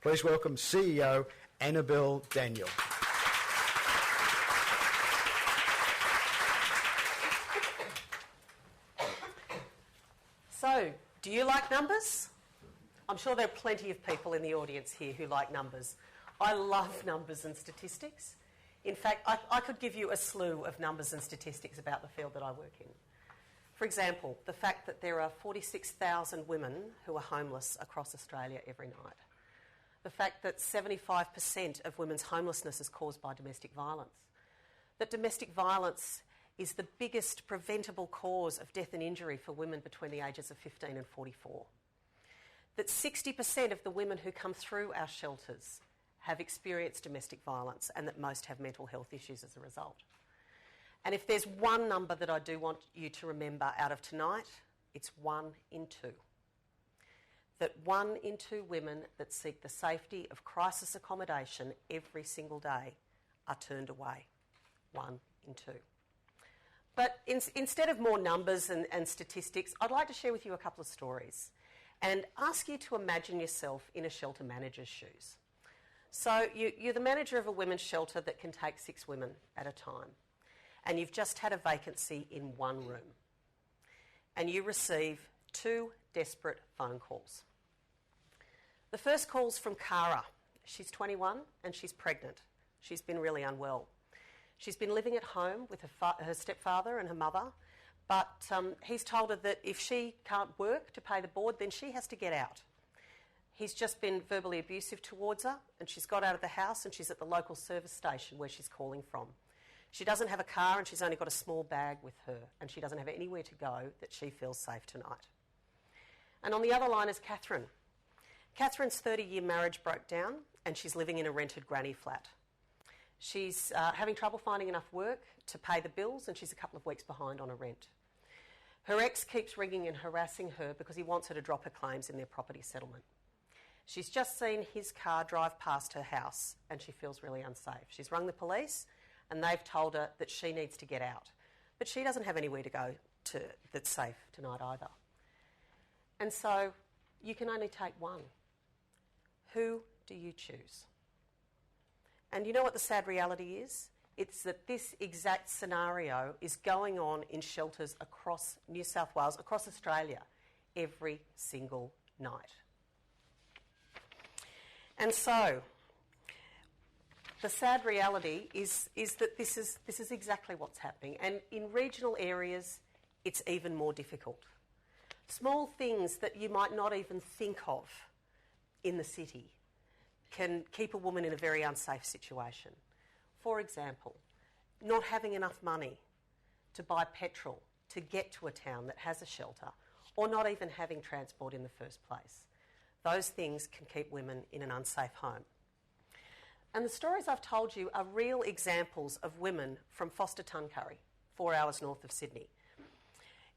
Please welcome CEO Annabelle Daniel. So, do you like numbers? I'm sure there are plenty of people in the audience here who like numbers. I love numbers and statistics. In fact, I could give you a slew of numbers and statistics about the field that I work in. For example, the fact that there are 46,000 women who are homeless across Australia every night. The fact that 75% of women's homelessness is caused by domestic violence. That domestic violence is the biggest preventable cause of death and injury for women between the ages of 15 and 44. That 60% of the women who come through our shelters have experienced domestic violence and that most have mental health issues as a result. And if there's one number that I do want you to remember out of tonight, it's 1 in 2. That 1 in 2 women that seek the safety of crisis accommodation every single day are turned away. 1 in 2. But instead of more numbers and statistics, I'd like to share with you a couple of stories and ask you to imagine yourself in a shelter manager's shoes. So you're the manager of a women's shelter that can take 6 women at a time, and you've just had a vacancy in one room, and you receive 2 desperate phone calls. The first call's from Cara. She's 21 and she's pregnant. She's been really unwell. She's been living at home with her stepfather and her mother, but he's told her that if she can't work to pay the board, then she has to get out. He's just been verbally abusive towards her, and she's got out of the house and she's at the local service station where she's calling from. She doesn't have a car and she's only got a small bag with her, and she doesn't have anywhere to go that she feels safe tonight. And on the other line is Catherine. Catherine's 30-year marriage broke down and she's living in a rented granny flat. She's having trouble finding enough work to pay the bills, and she's a couple of weeks behind on her rent. Her ex keeps ringing and harassing her because he wants her to drop her claims in their property settlement. She's just seen his car drive past her house and she feels really unsafe. She's rung the police and they've told her that she needs to get out. But she doesn't have anywhere to go that's safe tonight either. And so you can only take one. Who do you choose? And you know what the sad reality is? It's that this exact scenario is going on in shelters across New South Wales, across Australia, every single night. And so, the sad reality is that this is exactly what's happening. And in regional areas, it's even more difficult. Small things that you might not even think of in the city can keep a woman in a very unsafe situation. For example, not having enough money to buy petrol to get to a town that has a shelter, or not even having transport in the first place. Those things can keep women in an unsafe home. And the stories I've told you are real examples of women from Foster Tuncurry, 4 hours north of Sydney.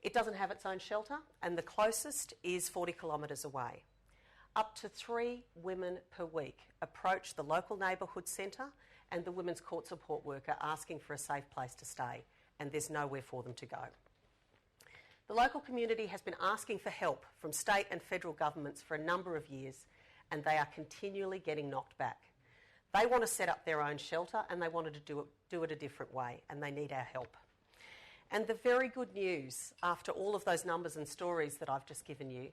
It doesn't have its own shelter, and the closest is 40 kilometres away. Up to 3 women per week approach the local neighbourhood centre and the women's court support worker asking for a safe place to stay, and there's nowhere for them to go. The local community has been asking for help from state and federal governments for a number of years, and they are continually getting knocked back. They want to set up their own shelter and they wanted to do it a different way, and they need our help. And the very good news, after all of those numbers and stories that I've just given you,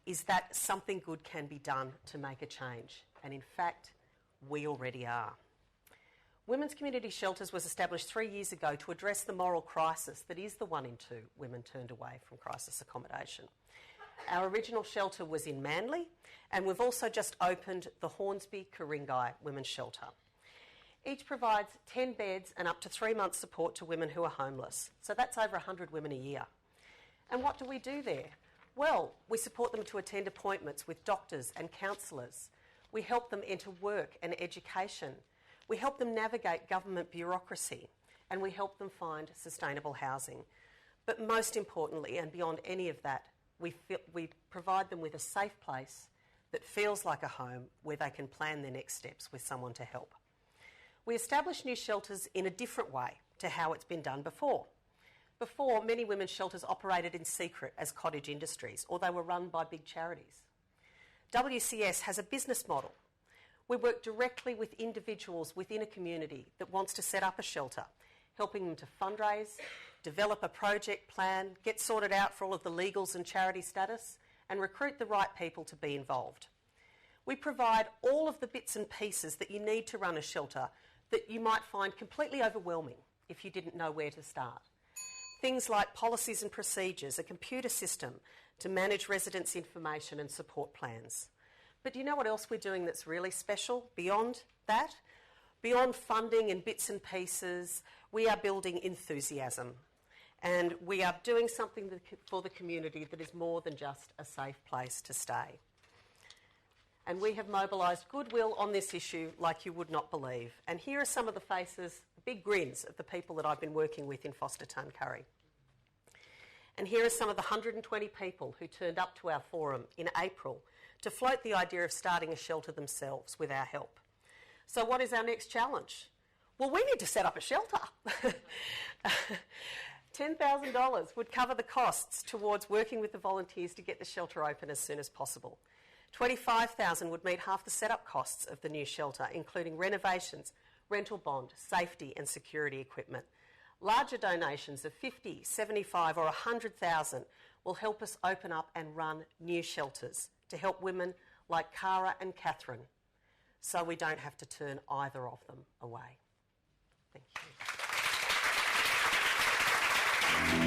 is that something good can be done to make a change. And in fact, we already are. Women's Community Shelters was established 3 years ago to address the moral crisis that is the 1 in 2 women turned away from crisis accommodation. Our original shelter was in Manly, and we've also just opened the Hornsby Ku-ring-gai Women's Shelter. Each provides 10 beds and up to 3 months support to women who are homeless. So that's over 100 women a year. And what do we do there? Well, we support them to attend appointments with doctors and counsellors. We help them enter work and education. We help them navigate government bureaucracy, and we help them find sustainable housing. But most importantly, and beyond any of that, we provide them with a safe place that feels like a home where they can plan their next steps with someone to help. We establish new shelters in a different way to how it's been done before. Before, many women's shelters operated in secret as cottage industries, or they were run by big charities. WCS has a business model We work directly with individuals within a community that wants to set up a shelter, helping them to fundraise, develop a project plan, get sorted out for all of the legals and charity status, and recruit the right people to be involved. We provide all of the bits and pieces that you need to run a shelter that you might find completely overwhelming if you didn't know where to start. Things like policies and procedures, a computer system to manage residents' information and support plans. But do you know what else we're doing that's really special beyond that? Beyond funding and bits and pieces, we are building enthusiasm. And we are doing something for the community that is more than just a safe place to stay. And we have mobilised goodwill on this issue like you would not believe. And here are some of the faces, big grins of the people that I've been working with in Foster Tuncurry. And here are some of the 120 people who turned up to our forum in April to float the idea of starting a shelter themselves with our help. So what is our next challenge? Well, we need to set up a shelter. $10,000 would cover the costs towards working with the volunteers to get the shelter open as soon as possible. $25,000 would meet half the setup costs of the new shelter, including renovations, rental bond, safety and security equipment. Larger donations of $50,000, $75,000 or $100,000 will help us open up and run new shelters to help women like Cara and Catherine, so we don't have to turn either of them away. Thank you.